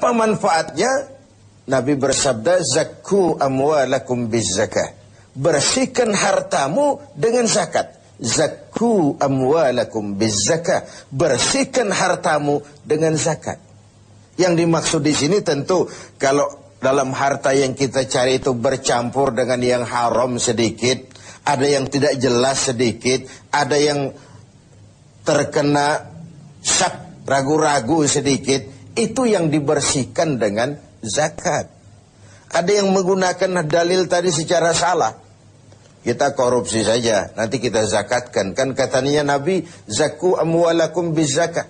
Apa manfaatnya? Nabi bersabda, zakku amwalakum bizzakah. Bersihkan hartamu dengan zakat. Zakku amwalakum bizzakah. Bersihkan hartamu dengan zakat. Yang dimaksud di sini tentu kalau dalam harta yang kita cari itu bercampur dengan yang haram sedikit, ada yang tidak jelas sedikit, ada yang terkena syak, ragu-ragu sedikit, itu yang dibersihkan dengan zakat. Ada yang menggunakan dalil tadi secara salah. Kita korupsi saja, nanti kita zakatkan. Kan katanya Nabi, zakku amwalakum bizzakah.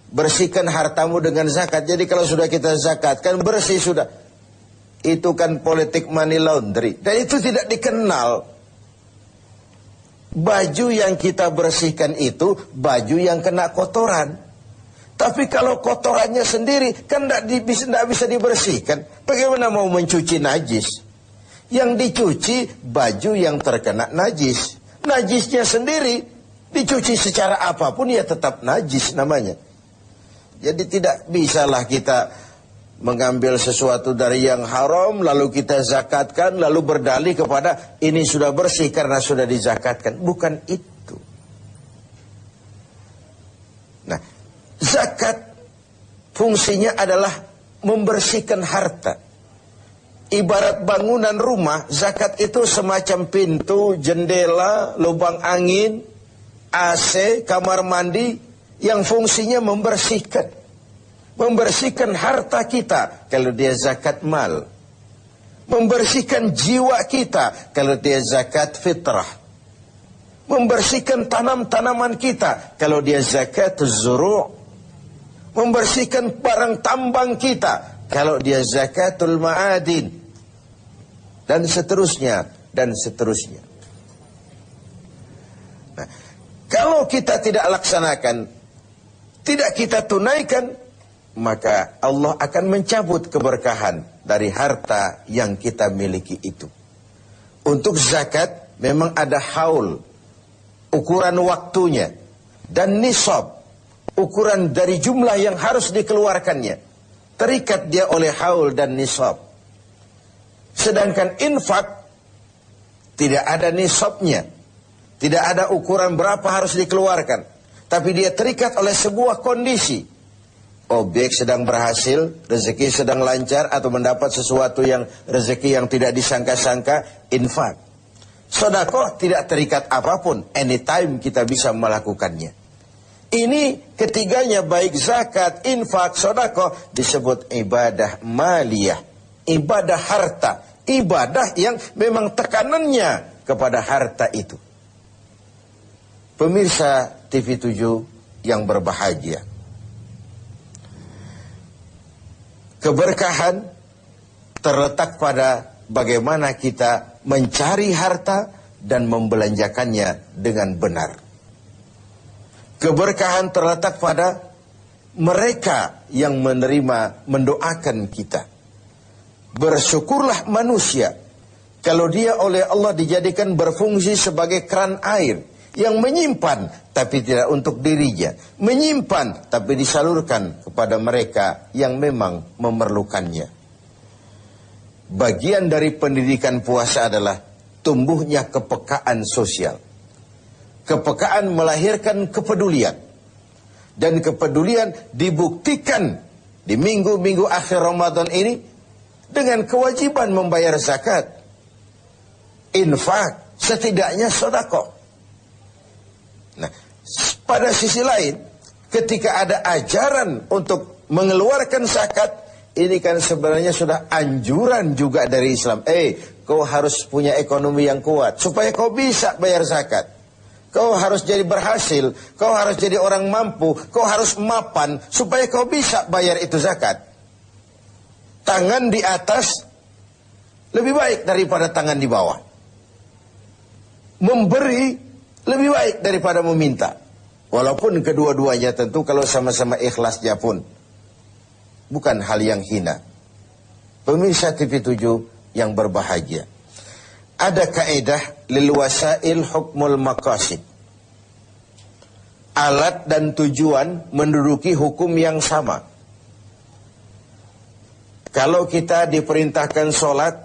Bersihkan hartamu dengan zakat. Jadi kalau sudah kita zakatkan, bersih sudah. Itu kan politik money laundry. Dan itu tidak dikenal. Baju yang kita bersihkan itu baju yang kena kotoran. Tapi kalau kotorannya sendiri kan tidak bisa dibersihkan. Bagaimana mau mencuci najis? Yang dicuci baju yang terkena najis. Najisnya sendiri dicuci secara apapun ya tetap najis namanya. Jadi tidak bisalah kita mengambil sesuatu dari yang haram lalu kita zakatkan lalu berdalih kepada ini sudah bersih karena sudah dizakatkan. Bukan itu. Nah, zakat fungsinya adalah membersihkan harta. Ibarat bangunan rumah, zakat itu semacam pintu, jendela, lubang angin, AC, kamar mandi yang fungsinya membersihkan. Membersihkan harta kita kalau dia zakat mal. Membersihkan jiwa kita kalau dia zakat fitrah. Membersihkan tanam-tanaman kita kalau dia zakat zuru'. Membersihkan barang tambang kita kalau dia zakatul ma'adin. Dan seterusnya, dan seterusnya. Nah, kalau kita tidak laksanakan, tidak kita tunaikan, maka Allah akan mencabut keberkahan dari harta yang kita miliki itu. Untuk zakat memang ada haul, ukuran waktunya, dan nisab, ukuran dari jumlah yang harus dikeluarkannya. Terikat dia oleh haul dan nisab. Sedangkan infak tidak ada nisabnya. Tidak ada ukuran berapa harus dikeluarkan. Tapi dia terikat oleh sebuah kondisi. Objek sedang berhasil, rezeki sedang lancar, atau mendapat sesuatu yang rezeki yang tidak disangka-sangka, infak. Sedekah tidak terikat apapun, anytime kita bisa melakukannya. Ini ketiganya baik zakat, infak, sedekah disebut ibadah maliyah, ibadah harta, ibadah yang memang tekanannya kepada harta itu. Pemirsa TV 7 yang berbahagia, keberkahan terletak pada bagaimana kita mencari harta dan membelanjakannya dengan benar. Keberkahan terletak pada mereka yang menerima, mendoakan kita. Bersyukurlah manusia kalau dia oleh Allah dijadikan berfungsi sebagai keran air yang menyimpan tapi tidak untuk dirinya, menyimpan tapi disalurkan kepada mereka yang memang memerlukannya. Bagian dari pendidikan puasa adalah tumbuhnya kepekaan sosial. Kepekaan melahirkan kepedulian. Dan kepedulian dibuktikan di minggu-minggu akhir Ramadan ini dengan kewajiban membayar zakat, infak, setidaknya sedekah. Nah, pada sisi lain, ketika ada ajaran untuk mengeluarkan zakat, ini kan sebenarnya sudah anjuran juga dari Islam. Kau harus punya ekonomi yang kuat supaya kau bisa bayar zakat. Kau harus jadi berhasil, kau harus jadi orang mampu, kau harus mapan supaya kau bisa bayar itu zakat. Tangan di atas lebih baik daripada tangan di bawah. Memberi lebih baik daripada meminta. Walaupun kedua-duanya tentu kalau sama-sama ikhlasnya pun bukan hal yang hina. Pemirsa TV 7 yang berbahagia, ada kaidah lil wasail hukmul maqasid. Alat dan tujuan menduduki hukum yang sama. Kalau kita diperintahkan sholat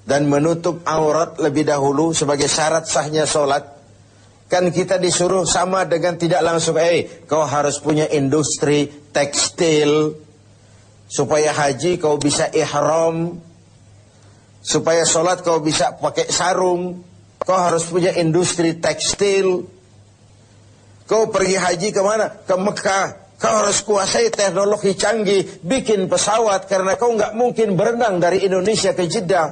dan menutup aurat lebih dahulu sebagai syarat sahnya sholat, kan kita disuruh sama dengan tidak langsung, kau harus punya industri tekstil, supaya haji kau bisa ihram, supaya sholat kau bisa pakai sarung, kau harus punya industri tekstil. Kau pergi haji kemana? Ke Mekah. Kau harus kuasai teknologi canggih, bikin pesawat, karena kau nggak mungkin berenang dari Indonesia ke Jeddah.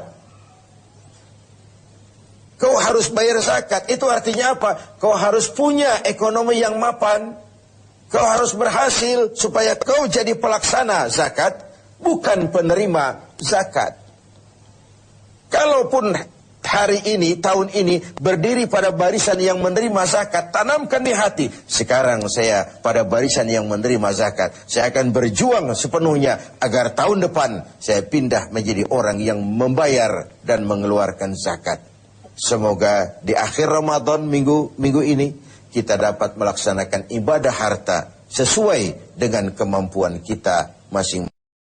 Kau harus bayar zakat. Itu artinya apa? Kau harus punya ekonomi yang mapan. Kau harus berhasil supaya kau jadi pelaksana zakat, bukan penerima zakat. Kalaupun hari ini, tahun ini berdiri pada barisan yang menerima zakat, tanamkan di hati, sekarang saya pada barisan yang menerima zakat. Saya akan berjuang sepenuhnya agar tahun depan saya pindah menjadi orang yang membayar dan mengeluarkan zakat. Semoga di akhir Ramadan minggu ini kita dapat melaksanakan ibadah harta sesuai dengan kemampuan kita masing-masing.